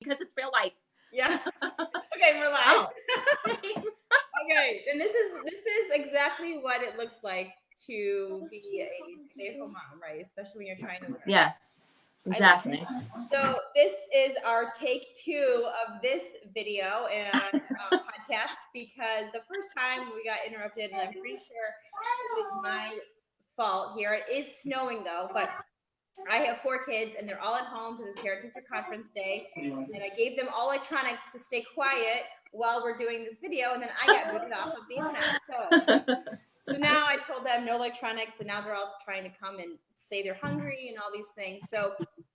because it's real life. Yeah. Okay, we're live. Oh, thanks. Okay, and this is exactly what it looks like to be a stay-at-home mom, right? Especially when you're trying to learn. Yeah, exactly. So this is our take 2 of this video and podcast, because the first time we got interrupted, and I'm pretty sure it was my fault here. It is snowing though, but I have 4 kids and they're all at home because it's parent teacher conference day, and I gave them all electronics to stay quiet while we're doing this video, and then I got booted off of the internet. So now I told them no electronics, and now they're all trying to come and say they're hungry and all these things. So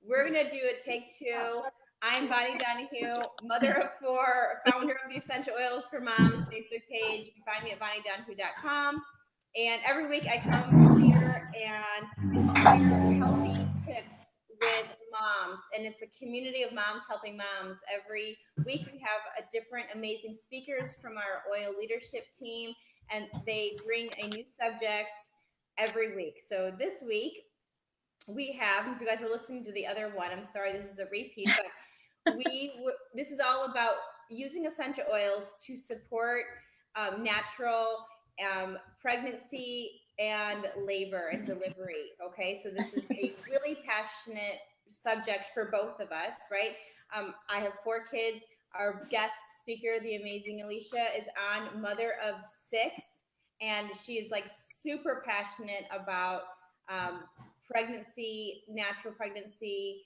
we're gonna do a take 2. I'm Bonnie Donahue, mother of 4, founder of the Essential Oils for Moms Facebook page. You can find me at bonniedonahue.com. And every week I come here and share healthy tips with moms. And it's a community of moms helping moms. Every week we have a different amazing speakers from our oil leadership team, and they bring a new subject every week. So this week we have, if you guys were listening to the other one, I'm sorry, this is a repeat, but this is all about using essential oils to support natural pregnancy and labor and delivery. Okay, so this is a really passionate subject for both of us, right? I have 4 kids. Our guest speaker, the amazing Alicia, is on, mother of 6, and she is like super passionate about pregnancy, natural pregnancy,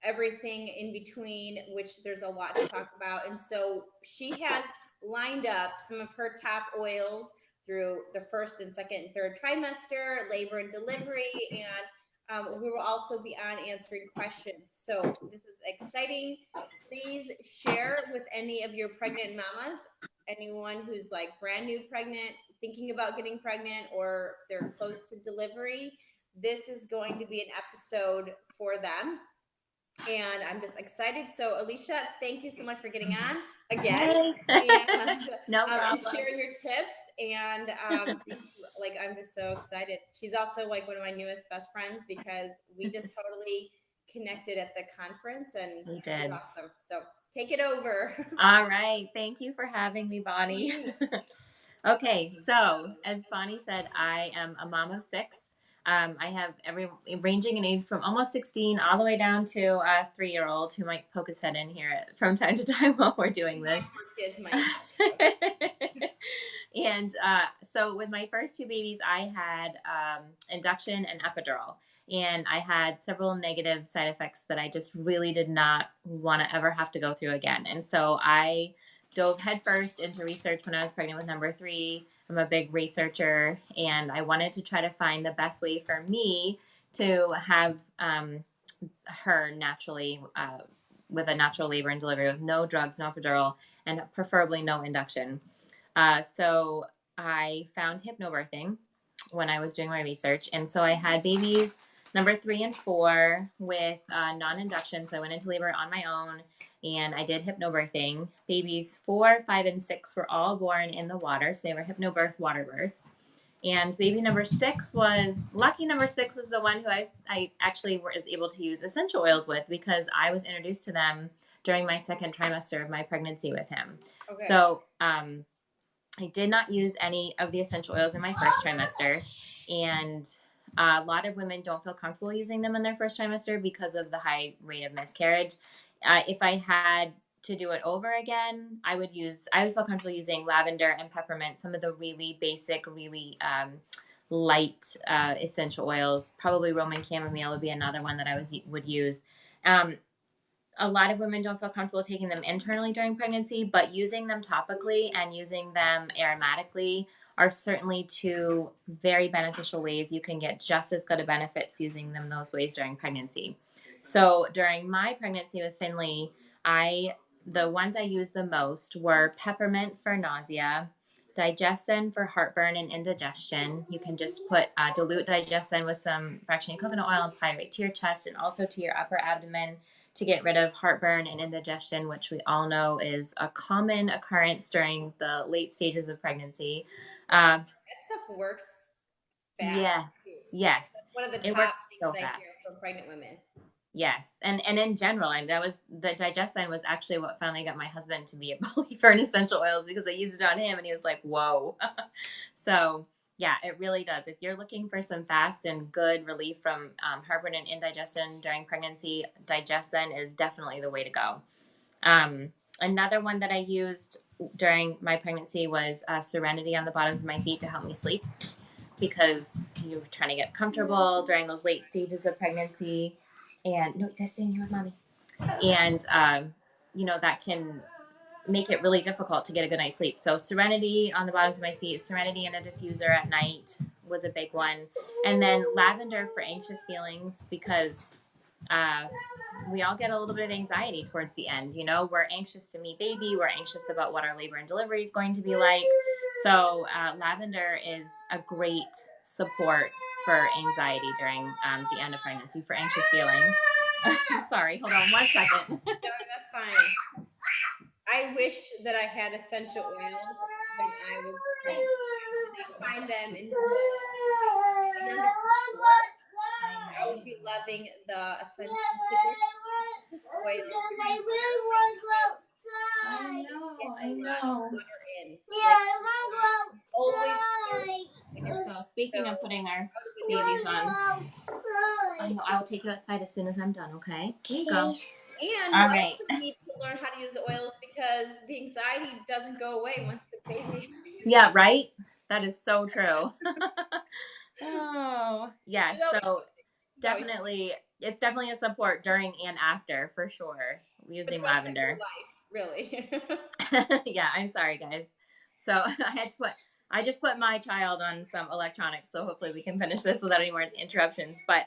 everything in between, which there's a lot to talk about. And so she has lined up some of her top oils through the first and second and third trimester, labor and delivery, and we will also be on answering questions. So this is exciting. Please share with any of your pregnant mamas, anyone who's like brand new pregnant, thinking about getting pregnant, or they're close to delivery. This is going to be an episode for them. And I'm just excited. So Alicia, thank you so much for getting on again. And No problem. share your tips. And like, I'm just so excited. She's also like one of my newest best friends, because we just totally connected at the conference, and We did. she's awesome. So take it over. All right. Thank you for having me, Bonnie. Okay, so as Bonnie said, I am a mom of 6. I have ranging in age from almost 16 all the way down to a 3-year-old who might poke his head in here from time to time while we're doing this. Kids might. And so with my first 2 babies, I had induction and epidural. And I had several negative side effects that I just really did not want to ever have to go through again. And so I dove headfirst into research when I was pregnant with number 3. I'm a big researcher, and I wanted to try to find the best way for me to have her naturally with a natural labor and delivery with no drugs, no epidural, and preferably no induction. So I found hypnobirthing when I was doing my research. And so I had babies number 3 and 4 with non-induction. So I went into labor on my own, and I did hypnobirthing. Babies 4, 5, and 6 were all born in the water. So they were hypnobirth water births. And baby number 6 was, lucky number 6 is the one who I actually was able to use essential oils with, because I was introduced to them during my 2nd trimester of my pregnancy with him. Okay. So I did not use any of the essential oils in my first trimester. And a lot of women don't feel comfortable using them in their first trimester because of the high rate of miscarriage. If I had to do it over again, I would feel comfortable using lavender and peppermint, some of the really basic, really light essential oils. Probably Roman chamomile would be another one that I would use. A lot of women don't feel comfortable taking them internally during pregnancy, but using them topically and using them aromatically are certainly 2 very beneficial ways you can get just as good a benefits using them those ways during pregnancy. So during my pregnancy with Finley, the ones I used the most were peppermint for nausea, digestin for heartburn and indigestion. You can just put dilute digestin with some fractionated coconut oil and apply right to your chest and also to your upper abdomen to get rid of heartburn and indigestion, which we all know is a common occurrence during the late stages of pregnancy. That stuff works fast. Yeah. Yes. That's one of the it top works things so that fast. I hear from pregnant women. Yes, and in general, and that was the digestion was actually what finally got my husband to be a believer in essential oils because I used it on him, and he was like, "Whoa!" So yeah, it really does. If you're looking for some fast and good relief from heartburn and indigestion during pregnancy, digestion is definitely the way to go. Um, Another one that I used during my pregnancy was Serenity on the bottoms of my feet to help me sleep because you're trying to get comfortable during those late stages of pregnancy. And no, you guys stay in here with mommy. And that can make it really difficult to get a good night's sleep. So Serenity on the bottoms of my feet, Serenity and a diffuser at night was a big one. And then lavender for anxious feelings because uh, we all get a little bit of anxiety towards the end. We're anxious to meet baby. We're anxious about what our labor and delivery is going to be like. So lavender is a great support for anxiety during the end of pregnancy for anxious feelings. Sorry, hold on 1 second. No, that's fine. I wish that I had essential oils when I was pregnant. I did not find them until my youngest was born. I would be loving the essential oils from I know. in. Always. So speaking of putting our babies on, I know I will take you outside as soon as I'm done. Okay? Here you go. And all right. We need to learn how to use the oils because the anxiety doesn't go away once the baby. Yeah, right? That is so true. Oh, yeah. So definitely, it's definitely a support during and after for sure. Using lavender. Really. Yeah, I'm sorry, guys. So I just put my child on some electronics, so hopefully we can finish this without any more interruptions. But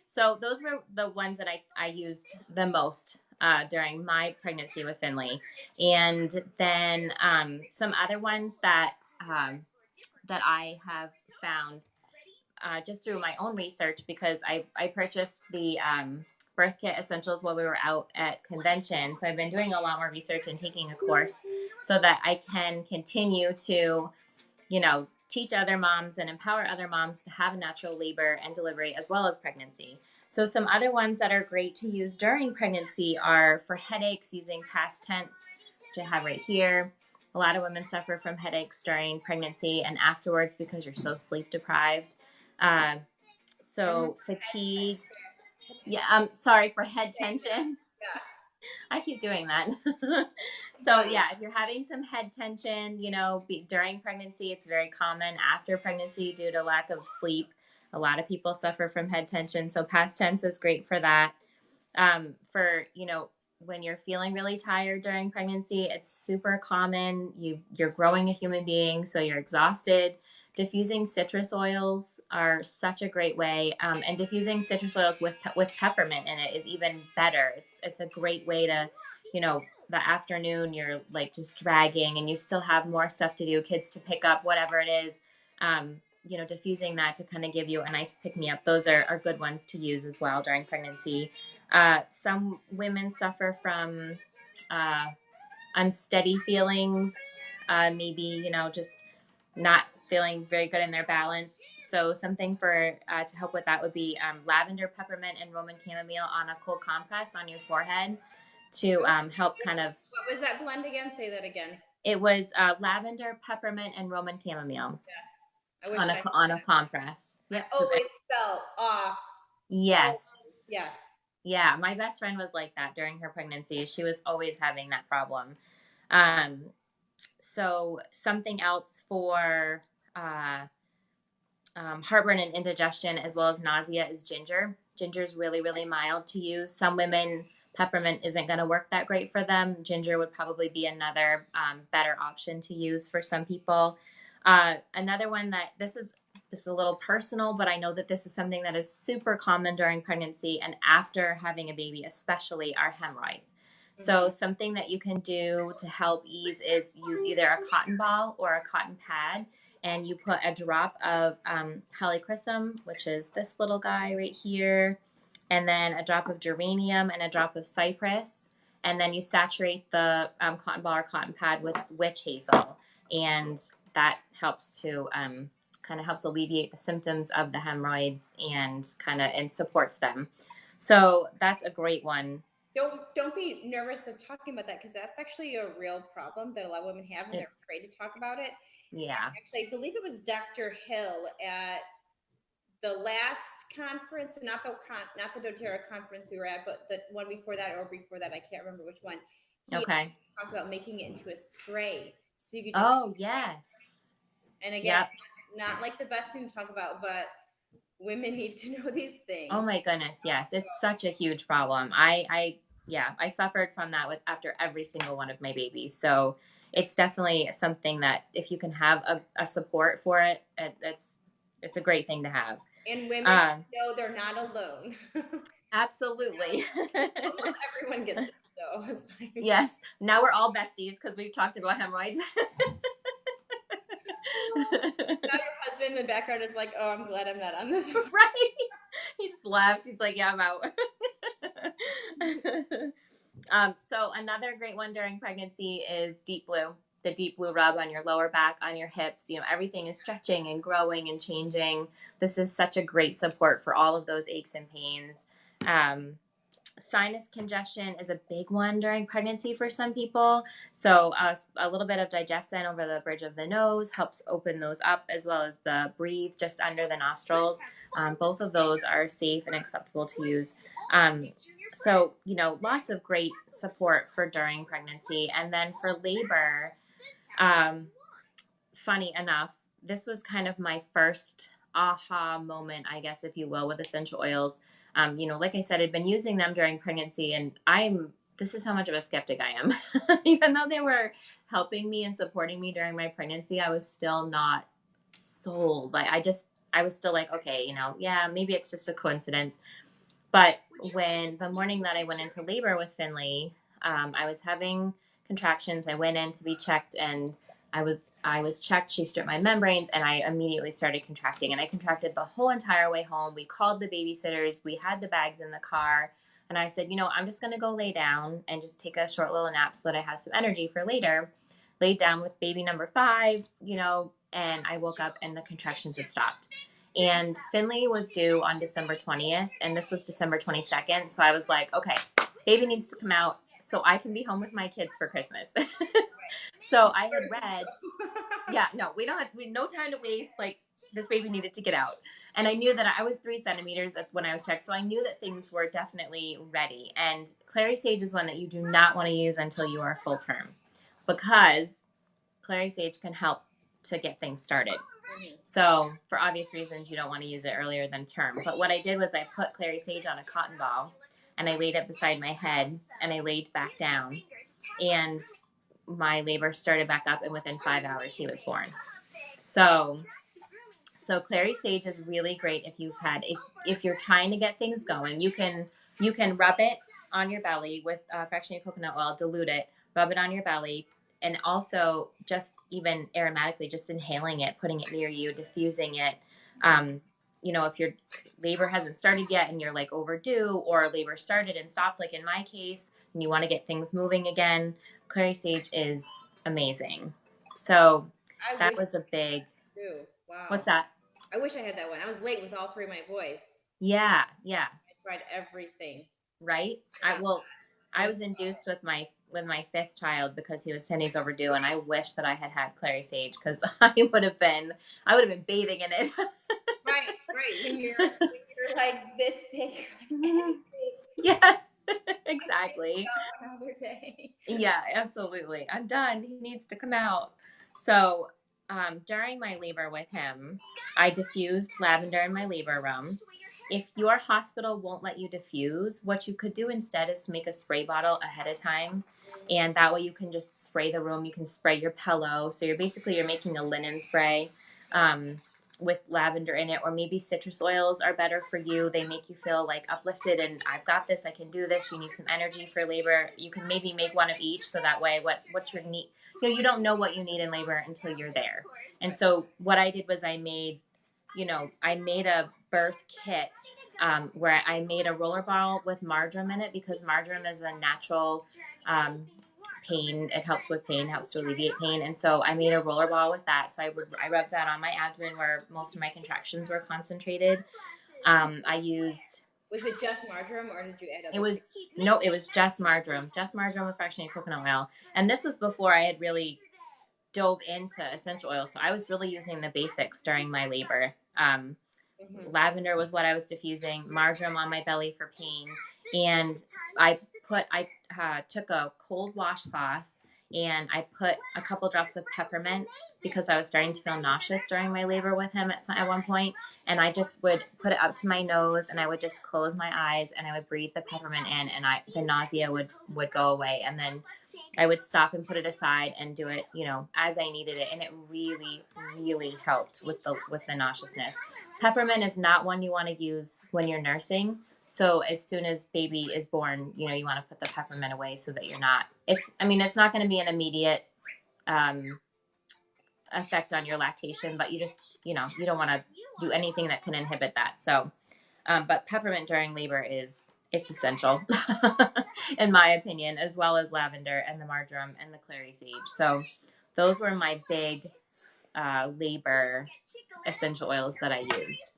so those were the ones that I used the most during my pregnancy with Finley, and then some other ones that I have found just through my own research because I purchased the birth kit essentials while we were out at convention. So I've been doing a lot more research and taking a course so that I can continue to, teach other moms and empower other moms to have natural labor and delivery as well as pregnancy. So some other ones that are great to use during pregnancy are for headaches using past tense, which I have right here. A lot of women suffer from headaches during pregnancy and afterwards because you're so sleep deprived. So fatigue. Yeah, I'm sorry for head tension. Yeah. I keep doing that. So yeah, if you're having some head tension, during pregnancy, it's very common after pregnancy due to lack of sleep. A lot of people suffer from head tension. So past tense is great for that. For, when you're feeling really tired during pregnancy, it's super common. You're growing a human being, so you're exhausted. Diffusing citrus oils are such a great way, and diffusing citrus oils with peppermint in it is even better. It's a great way to, the afternoon you're like just dragging and you still have more stuff to do, kids to pick up, whatever it is. Diffusing that to kind of give you a nice pick me up. Those are good ones to use as well during pregnancy. Some women suffer from unsteady feelings, maybe, just not feeling very good in their balance. So something for to help with that would be lavender, peppermint, and Roman chamomile on a cold compress on your forehead to help kind of. What was that blend again? Say that again. It was lavender, peppermint, and Roman chamomile. Yes. On a compress. Yep. Oh, it fell off. Yes. Yes. Yeah, my best friend was like that during her pregnancy. She was always having that problem. So something else for heartburn and indigestion as well as nausea is ginger. Ginger is really, really mild to use. Some women, peppermint isn't going to work that great for them. Ginger would probably be another better option to use for some people. Another one that this is a little personal, but I know that this is something that is super common during pregnancy and after having a baby, especially are hemorrhoids. So something that you can do to help ease is use either a cotton ball or a cotton pad, and you put a drop of helichrysum, which is this little guy right here, and then a drop of geranium and a drop of cypress, and then you saturate the cotton ball or cotton pad with witch hazel, and that helps to kind of helps alleviate the symptoms of the hemorrhoids and supports them. So that's a great one. Don't be nervous of talking about that, because that's actually a real problem that a lot of women have, and they're afraid to talk about it. Yeah. Actually, I believe it was Dr. Hill at the last conference, not the doTERRA conference we were at, but the one before that or before that, I can't remember which one. He Okay. talked about making it into a spray, so you could just. Oh, yes. And again, Yep. not like the best thing to talk about, but women need to know these things. Oh my goodness, yes. It's such a huge problem. Yeah, I suffered from that with after every single one of my babies. So it's definitely something that if you can have a support for it, it's a great thing to have. And women know they're not alone. Absolutely. Almost everyone gets it, so it's fine. Yes. Now we're all besties because we've talked about hemorrhoids. Now your husband in the background is like, "Oh, I'm glad I'm not on this one." Right? He just laughed. He's like, "Yeah, I'm out." So another great one during pregnancy is deep blue. The deep blue rub on your lower back, on your hips. You know, everything is stretching and growing and changing. This is such a great support for all of those aches and pains. Sinus congestion is a big one during pregnancy for some people. So a little bit of digestion over the bridge of the nose helps open those up, as well as the breathe just under the nostrils. Both of those are safe and acceptable to use. So, you know, lots of great support for during pregnancy. And then for labor, funny enough, this was kind of my first aha moment, I guess, if you will, with essential oils. You know, like I said, I'd been using them during pregnancy, and this is how much of a skeptic I am. Even though they were helping me and supporting me during my pregnancy, I was still not sold. Like, I was still like, okay, you know, yeah, maybe it's just a coincidence. But when the morning that I went into labor with Finley, I was having contractions. I went in to be checked, and I was checked. She stripped my membranes, and I immediately started contracting. And I contracted the whole entire way home. We called the babysitters. We had the bags in the car, and I said, you know, I'm just going to go lay down and just take a short little nap so that I have some energy for later. Laid down with baby number 5, you know, and I woke up and the contractions had stopped. And Finley was due on December 20th, and this was December 22nd. So I was like, okay, baby needs to come out so I can be home with my kids for Christmas. So I had read, yeah, no, we no time to waste. Like, this baby needed to get out. And I knew that I was 3 centimeters when I was checked. So I knew that things were definitely ready. And Clary Sage is one that you do not want to use until you are full term, because Clary Sage can help to get things started. So for obvious reasons, you don't want to use it earlier than term. But what I did was I put Clary Sage on a cotton ball, and I laid it beside my head, and I laid back down, and my labor started back up, and within 5 hours he was born. So Clary Sage is really great if you're trying to get things going. You can rub it on your belly with fractionated coconut oil, dilute it, rub it on your belly, and also just even aromatically, just inhaling it, putting it near you, diffusing it. You know, if your labor hasn't started yet and you're like overdue, or labor started and stopped, like in my case, and you want to get things moving again, Clary Sage is amazing. So that was a big. Wow. What's that? I wish I had that one. I was late with all 3 of my boys. Yeah. I tried everything. Right? I was induced with my 5th child because he was 10 days overdue, and I wish that I had Clary Sage, because I would have been bathing in it. Right. When you're like this big. Yeah, exactly. Another day. Yeah, absolutely. I'm done. He needs to come out. So during my labor with him, I diffused lavender in my labor room. If your hospital won't let you diffuse, what you could do instead is to make a spray bottle ahead of time. And that way you can just spray the room. You can spray your pillow. So you're making a linen spray with lavender in it, or maybe citrus oils are better for you. They make you feel like uplifted and I've got this, I can do this. You need some energy for labor. You can maybe make one of each, so that way what your need, you know, you don't know what you need in labor until you're there. And so what I did was I made a birth kit where I made a roller ball with marjoram in it, because marjoram is a natural pain. It helps with pain, helps to alleviate pain. And so I made a roller ball with that. So I rubbed that on my abdomen where most of my contractions were concentrated. I used Was it just marjoram, or did you add other It was, no, it was just marjoram with fractionated coconut oil. And this was before I had really dove into essential oils. So I was really using the basics during my labor. Lavender was what I was diffusing, marjoram on my belly for pain. And I took a cold washcloth and I put a couple drops of peppermint because I was starting to feel nauseous during my labor with him at one point. And I just would put it up to my nose and I would just close my eyes and I would breathe the peppermint in, and the nausea would go away. And then I would stop and put it aside and do it, as I needed it. And it really, really helped with the nauseousness. Peppermint is not one you want to use when you're nursing. So as soon as baby is born, you want to put the peppermint away so that you're not, it's not going to be an immediate effect on your lactation, but you just, you don't want to do anything that can inhibit that. So, but peppermint during labor it's essential in my opinion, as well as lavender and the marjoram and the clary sage. So those were my big labor essential oils that I used.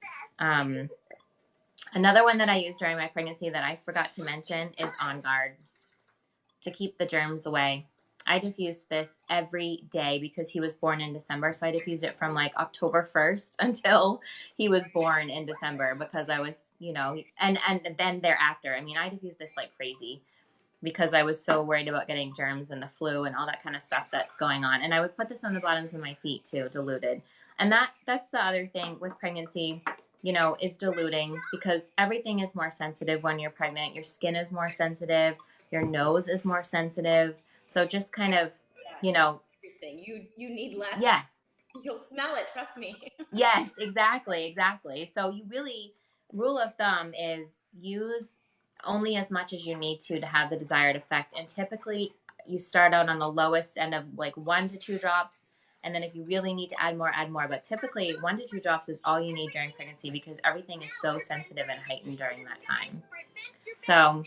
Another one that I used during my pregnancy that I forgot to mention is On Guard, to keep the germs away. I diffused this every day because he was born in December. So I diffused it from like October 1st until he was born in December, because I was, and then thereafter, I diffused this like crazy because I was so worried about getting germs and the flu and all that kind of stuff that's going on. And I would put this on the bottoms of my feet too, diluted. And that's the other thing with pregnancy, is diluting, because everything is more sensitive when you're pregnant. Your skin is more sensitive. Your nose is more sensitive. So just kind of, everything. You need less. Yeah. You'll smell it, trust me. Yes, exactly. So you really, rule of thumb is use only as much as you need to have the desired effect. And typically you start out on the lowest end of like 1 to 2 drops. And then if you really need to add more, add more. But typically 1 to 2 drops is all you need during pregnancy, because everything is so sensitive and heightened during that time. So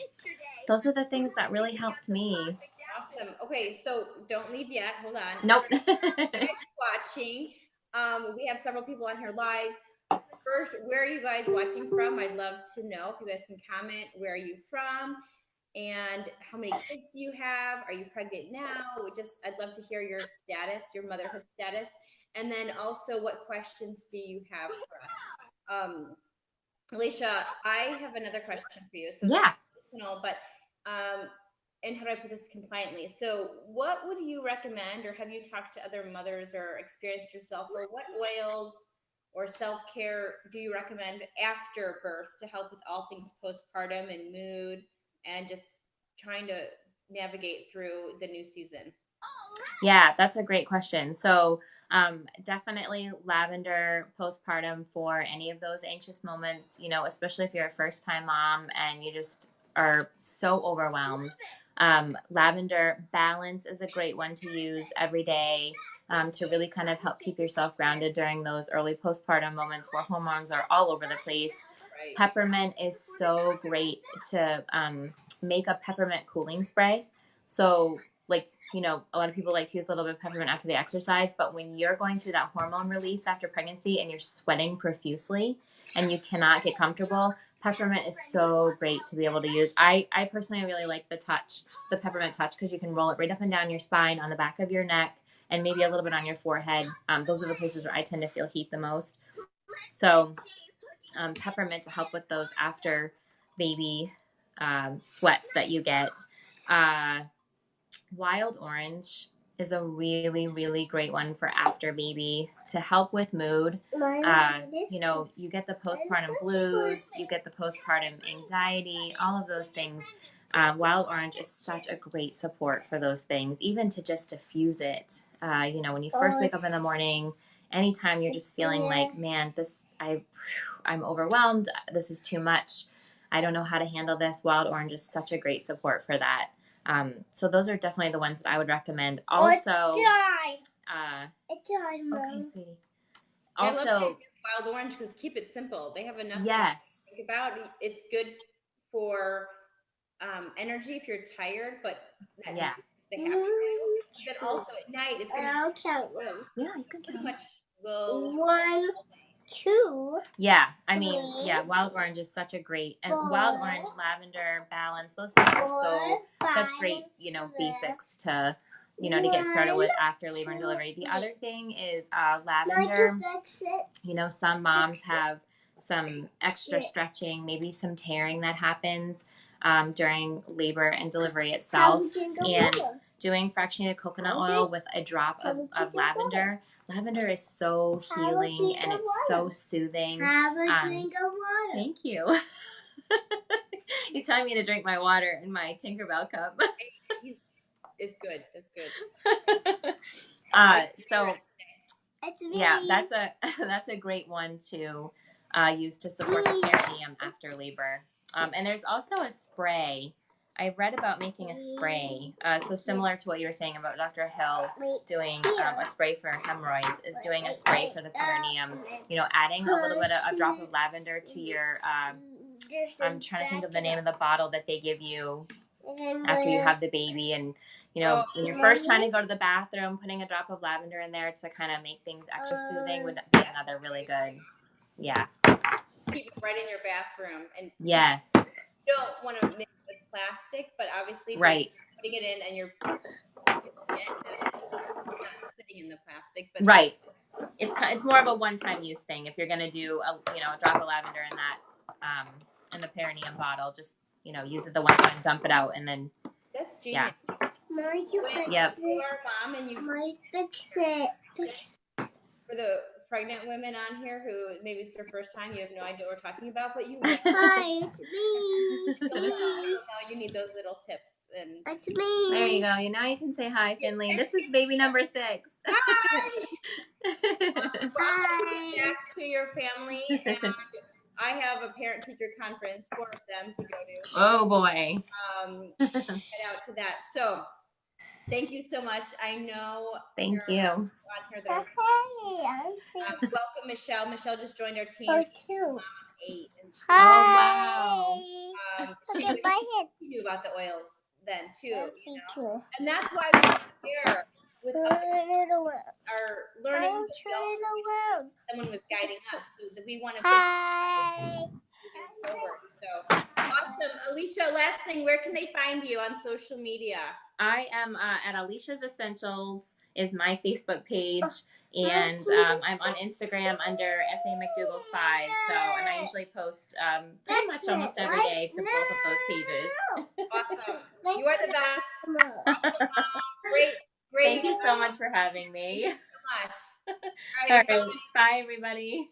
those are the things that really helped me. Awesome. Okay, so don't leave yet. Hold on. Nope. Watching. We have several people on here live. First, where are you guys watching from? I'd love to know. If you guys can comment, where are you from? And how many kids do you have? Are you pregnant now? I'd love to hear your status, your motherhood status. And then also, what questions do you have for us? Alicia, I have another question for you. So yeah. But and how do I put this compliantly? So what would you recommend, or have you talked to other mothers or experienced yourself, or what oils or self-care do you recommend after birth to help with all things postpartum and mood and just trying to navigate through the new season? Yeah, that's a great question. So definitely lavender postpartum for any of those anxious moments, especially if you're a first-time mom and you just are so overwhelmed. Lavender balance is a great one to use every day to really kind of help keep yourself grounded during those early postpartum moments where hormones are all over the place. Right. Peppermint is so great to make a peppermint cooling spray. So like, a lot of people like to use a little bit of peppermint after they exercise, but when you're going through that hormone release after pregnancy and you're sweating profusely and you cannot get comfortable, peppermint is so great to be able to use. I personally really like the peppermint touch, because you can roll it right up and down your spine, on the back of your neck, and maybe a little bit on your forehead. Those are the places where I tend to feel heat the most. So peppermint to help with those after baby sweats that you get. Wild orange is a really, really great one for after baby to help with mood. You get the postpartum blues, you get the postpartum anxiety, all of those things. Wild orange is such a great support for those things, even to just diffuse it. When you first wake up in the morning, anytime you're just feeling like, man, I'm overwhelmed, this is too much, I don't know how to handle this, wild orange is such a great support for that. So those are definitely the ones that I would recommend. Also, okay, sweetie. Also, I love wild orange because keep it simple. They have enough yes. to think about. It's good for energy if you're tired, but yeah. They have but also at night it's gonna yeah, you can pretty much will too. Yeah, I mean, yeah, wild orange is such a great, and wild orange, lavender, balance, those things are such great, basics to, to get started with after labor and delivery. The other thing is lavender. Some moms have some extra stretching, maybe some tearing that happens during labor and delivery itself. And doing fractionated coconut oil with a drop of lavender. Lavender is so healing and it's so soothing. Have a drink of water. Thank you. He's telling me to drink my water in my Tinkerbell cup. It's good. It's good. So yeah, that's a great one to use to support the perineum after labor. And there's also a spray. I read about making a spray, so similar to what you were saying about Dr. Hill doing a spray for hemorrhoids, is doing a spray for the perineum. Adding a little bit of a drop of lavender to your. I'm trying to think of the name of the bottle that they give you after you have the baby, and when you're first trying to go to the bathroom, putting a drop of lavender in there to kind of make things extra soothing would be another really good. Yeah. Keep it right in your bathroom, and yes, you don't want to mix with plastic, but obviously, if right, you're putting it in and you're not sitting in the plastic, but right. It's more of a one-time use thing. If you're gonna do a drop of lavender in that in the perineum bottle, just use it the one time, dump it out, and then that's genius. Yeah. Might you fix it? Your mom and you might fix it. For the pregnant women on here who maybe it's their first time, you have no idea what we're talking about, but you will. Hi, it's me. No, you need those little tips. And it's me. There you go. Now you can say hi, Finley. This is baby number 6. Hi. Welcome back to your family. And I have a parent-teacher conference, 4 of them to go to. Oh boy. Head out to that. So thank you so much. I know. Thank you. On here that welcome, Michelle. Michelle just joined our team. Oh, too. 8. And she, wow. She knew about the oils then too. Too. And that's why we're here with our learning. Someone was guiding us, so that we want to move forward. So awesome, Alicia. Last thing, where can they find you on social media? I am at Alicia's Essentials is my Facebook page, and I'm on Instagram under SA McDougall's 5. So, and I usually post pretty much almost every day to both of those pages. Awesome, you are the best. Awesome, great. Thank you so much for having me. Thank you so much. All right. Bye, everybody.